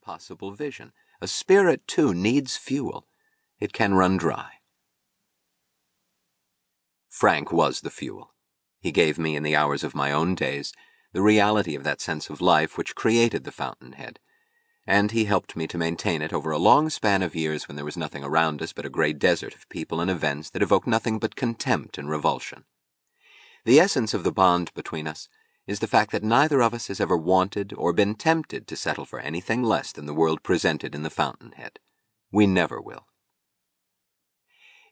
possible vision. A spirit, too, needs fuel. It can run dry. Frank was the fuel. He gave me, in the hours of my own days, the reality of that sense of life which created the Fountainhead, and he helped me to maintain it over a long span of years when there was nothing around us but a gray desert of people and events that evoke nothing but contempt and revulsion. The essence of the bond between us is the fact that neither of us has ever wanted or been tempted to settle for anything less than the world presented in the Fountainhead. We never will.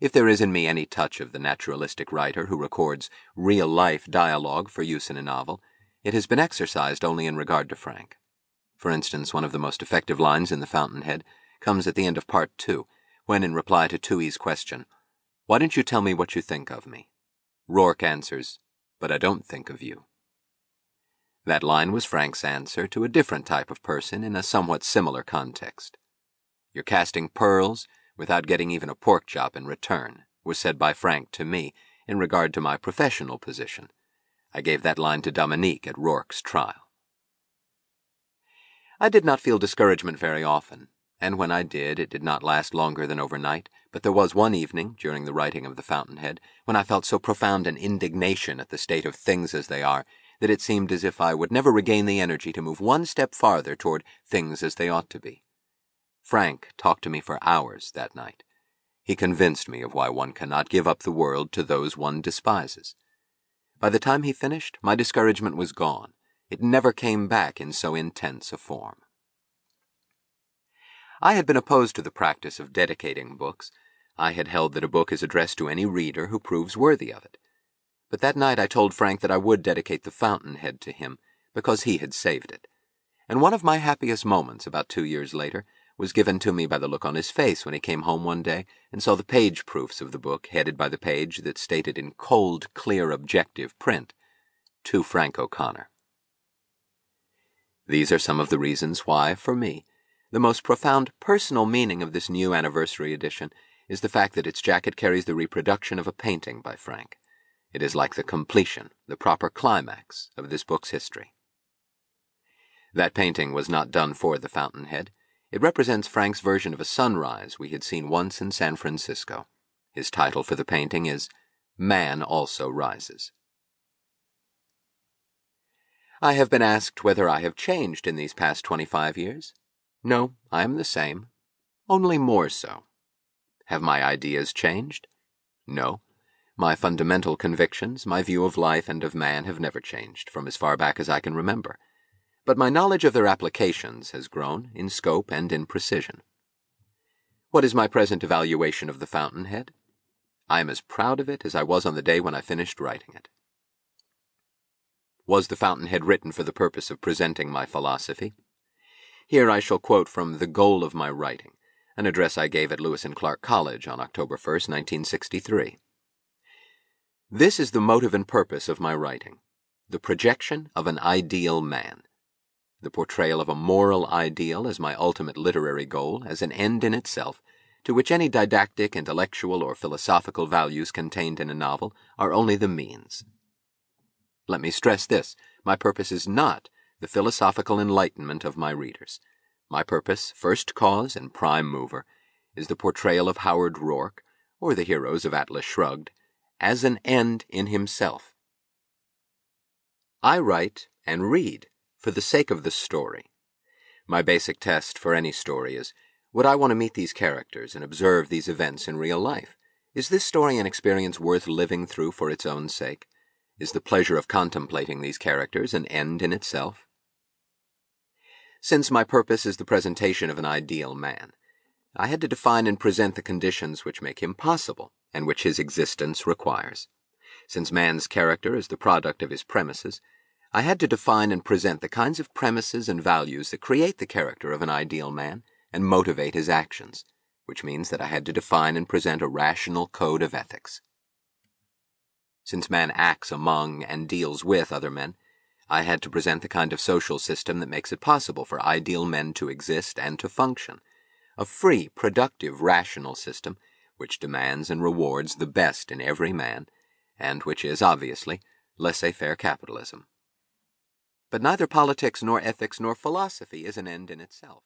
If there is in me any touch of the naturalistic writer who records real-life dialogue for use in a novel, it has been exercised only in regard to Frank. For instance, one of the most effective lines in The Fountainhead comes at the end of Part 2, when, in reply to Tui's question, "Why don't you tell me what you think of me?" Roarke answers, "But I don't think of you." That line was Frank's answer to a different type of person in a somewhat similar context. "You're casting pearls without getting even a pork chop in return," was said by Frank to me in regard to my professional position. I gave that line to Dominique at Roarke's trial. I did not feel discouragement very often, and when I did, it did not last longer than overnight, but there was one evening, during the writing of The Fountainhead, when I felt so profound an indignation at the state of things as they are, that it seemed as if I would never regain the energy to move one step farther toward things as they ought to be. Frank talked to me for hours that night. He convinced me of why one cannot give up the world to those one despises. By the time he finished, my discouragement was gone. It never came back in so intense a form. I had been opposed to the practice of dedicating books. I had held that a book is addressed to any reader who proves worthy of it. But that night I told Frank that I would dedicate The Fountainhead to him, because he had saved it. And one of my happiest moments, about 2 years later, was given to me by the look on his face when he came home one day and saw the page proofs of the book headed by the page that stated in cold, clear, objective print, "To Frank O'Connor." These are some of the reasons why, for me, the most profound personal meaning of this new anniversary edition is the fact that its jacket carries the reproduction of a painting by Frank. It is like the completion, the proper climax of this book's history. That painting was not done for The Fountainhead. It represents Frank's version of a sunrise we had seen once in San Francisco. His title for the painting is "Man Also Rises." I have been asked whether I have changed in these past 25 years. No, I am the same, only more so. Have my ideas changed? No. My fundamental convictions, my view of life and of man have never changed, from as far back as I can remember. But my knowledge of their applications has grown in scope and in precision. What is my present evaluation of The Fountainhead? I am as proud of it as I was on the day when I finished writing it. Was The Fountainhead written for the purpose of presenting my philosophy? Here I shall quote from The Goal of My Writing, an address I gave at Lewis and Clark College on October 1st, 1963. "This is the motive and purpose of my writing, the projection of an ideal man, the portrayal of a moral ideal as my ultimate literary goal, as an end in itself, to which any didactic, intellectual, or philosophical values contained in a novel are only the means. Let me stress this, my purpose is not the philosophical enlightenment of my readers. My purpose, first cause and prime mover, is the portrayal of Howard Roarke, or the heroes of Atlas Shrugged, as an end in himself. I write and read for the sake of the story. My basic test for any story is, would I want to meet these characters and observe these events in real life? Is this story an experience worth living through for its own sake? Is the pleasure of contemplating these characters an end in itself? Since my purpose is the presentation of an ideal man, I had to define and present the conditions which make him possible and which his existence requires. Since man's character is the product of his premises, I had to define and present the kinds of premises and values that create the character of an ideal man and motivate his actions, which means that I had to define and present a rational code of ethics. Since man acts among and deals with other men, I had to present the kind of social system that makes it possible for ideal men to exist and to function, a free, productive, rational system which demands and rewards the best in every man, and which is, obviously, laissez-faire capitalism. But neither politics nor ethics nor philosophy is an end in itself.